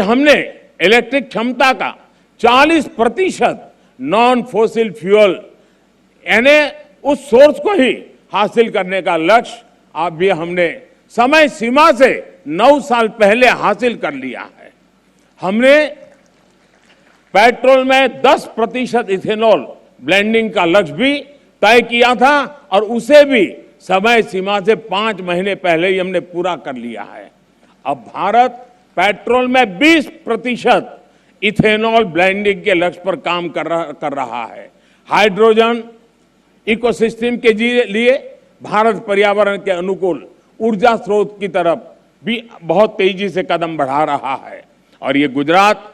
हमने इलेक्ट्रिक क्षमता का 40% नॉन फोसिल फ्यूल यानी उस सोर्स को ही हासिल करने का लक्ष्य आप भी हमने समय सीमा से 9 साल पहले हासिल कर लिया है। हमने पेट्रोल में 10% इथेनॉल ब्लेंडिंग का लक्ष्य भी तय किया था और उसे भी समय सीमा से 5 महीने पहले ही हमने पूरा कर लिया है। अब भारत पेट्रोल में 20% इथेनॉल ब्लेंडिंग के लक्ष्य पर काम कर रहा है। हाइड्रोजन इकोसिस्टम के लिए भारत पर्यावरण के अनुकूल ऊर्जा स्रोत की तरफ भी बहुत तेजी से कदम बढ़ा रहा है और ये गुजरात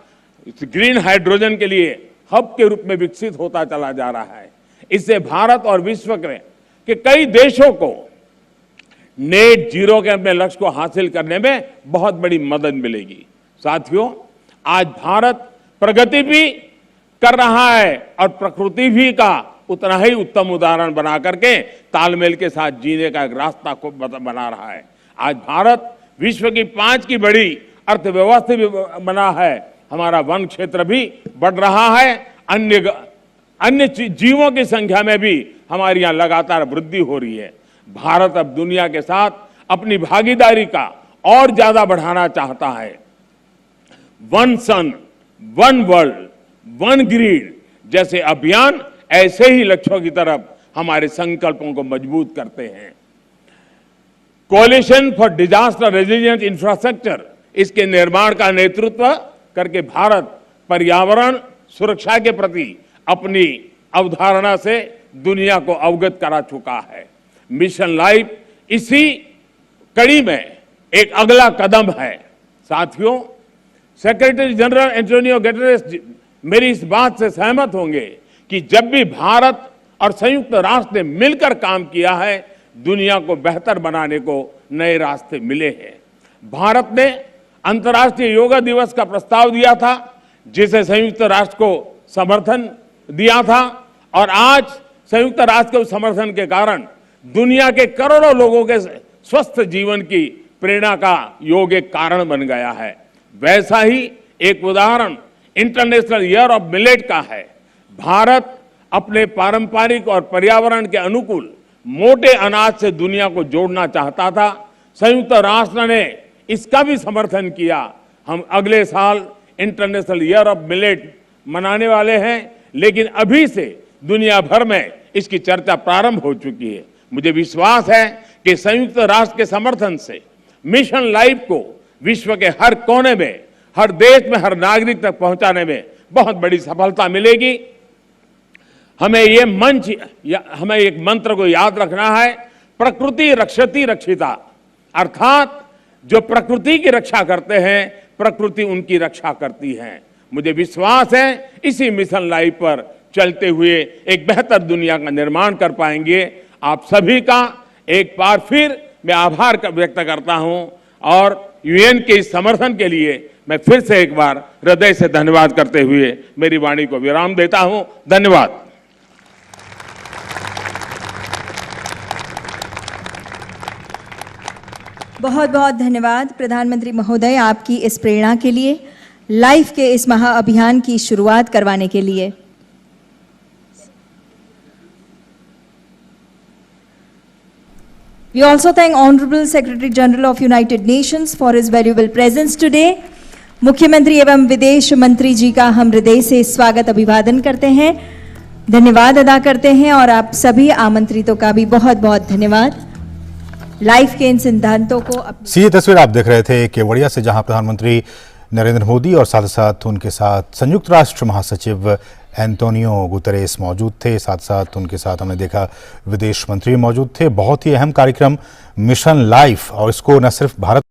ग्रीन हाइड्रोजन के लिए हब के रूप में विकसित होता चला जा रहा है। इससे भारत और विश्व के कई देशों को नेट जीरो के अपने लक्ष्य को हासिल करने में बहुत बड़ी मदद मिलेगी। साथियों, आज भारत प्रगति भी कर रहा है और प्रकृति भी का उतना ही उत्तम उदाहरण बना करके तालमेल के साथ जीने का एक रास्ता को बना रहा है। आज भारत विश्व की 5 की बड़ी अर्थव्यवस्था भी बना है। हमारा वन क्षेत्र भी बढ़ रहा है। अन्य जीवों की संख्या में भी हमारी यहाँ लगातार वृद्धि हो रही है। भारत अब दुनिया के साथ अपनी भागीदारी का और ज्यादा बढ़ाना चाहता है। वन सन, वन वर्ल्ड, वन ग्रिड जैसे अभियान ऐसे ही लक्ष्यों की तरफ हमारे संकल्पों को मजबूत करते हैं। Coalition for disaster resilient infrastructure, इसके निर्माण का नेतृत्व करके भारत पर्यावरण सुरक्षा के प्रति अपनी अवधारणा से दुनिया को अवगत करा चुका है। मिशन लाइफ इसी कड़ी में एक अगला कदम है। साथियों, सेक्रेटरी जनरल एंटोनियो गुटेरेस मेरी इस बात से सहमत होंगे कि जब भी भारत और संयुक्त राष्ट्र ने मिलकर काम किया है, दुनिया को बेहतर बनाने को नए रास्ते मिले हैं। भारत ने अंतर्राष्ट्रीय योगा दिवस का प्रस्ताव दिया था, जिसे संयुक्त राष्ट्र को समर्थन दिया था और आज संयुक्त राष्ट्र के समर्थन के कारण दुनिया के करोड़ों लोगों के स्वस्थ जीवन की प्रेरणा का योग एक कारण बन गया है। वैसा ही एक उदाहरण इंटरनेशनल ईयर ऑफ मिलेट का है। भारत अपने पारंपरिक और पर्यावरण के अनुकूल मोटे अनाज से दुनिया को जोड़ना चाहता था। संयुक्त राष्ट्र ने इसका भी समर्थन किया। हम अगले साल इंटरनेशनल ईयर ऑफ मिलेट मनाने वाले हैं, लेकिन अभी से दुनिया भर में इसकी चर्चा प्रारंभ हो चुकी है। मुझे विश्वास है कि संयुक्त राष्ट्र के समर्थन से मिशन लाइफ को विश्व के हर कोने में, हर देश में, हर नागरिक तक पहुंचाने में बहुत बड़ी सफलता मिलेगी। हमें एक मंत्र को याद रखना है, प्रकृति रक्षति रक्षिता, अर्थात जो प्रकृति की रक्षा करते हैं, प्रकृति उनकी रक्षा करती है। मुझे विश्वास है इसी मिशन लाइफ पर चलते हुए एक बेहतर दुनिया का निर्माण कर पाएंगे। आप सभी का एक बार फिर मैं आभार व्यक्त करता हूं और यूएन के इस समर्थन के लिए मैं फिर से एक बार हृदय से धन्यवाद करते हुए मेरी वाणी को विराम देता हूं। धन्यवाद। बहुत बहुत धन्यवाद प्रधानमंत्री महोदय, आपकी इस प्रेरणा के लिए, लाइफ के इस महाअभियान की शुरुआत करवाने के लिए। We also thank Honorable Secretary General of United Nations for his valuable presence today. मुख्यमंत्री एवं विदेश मंत्री जी का हम हृदय से स्वागत अभिवादन करते हैं, धन्यवाद अदा करते हैं और आप सभी आमंत्रितों का भी बहुत बहुत धन्यवाद। लाइफ के इन सिद्धांतों को ये तस्वीर आप देख रहे थे केवड़िया से, जहां प्रधानमंत्री नरेंद्र मोदी और साथ साथ उनके साथ संयुक्त राष्ट्र महासचिव एंटोनियो गुतेरेस मौजूद थे। साथ साथ उनके साथ हमने देखा विदेश मंत्री मौजूद थे। बहुत ही अहम कार्यक्रम मिशन लाइफ, और इसको न सिर्फ भारत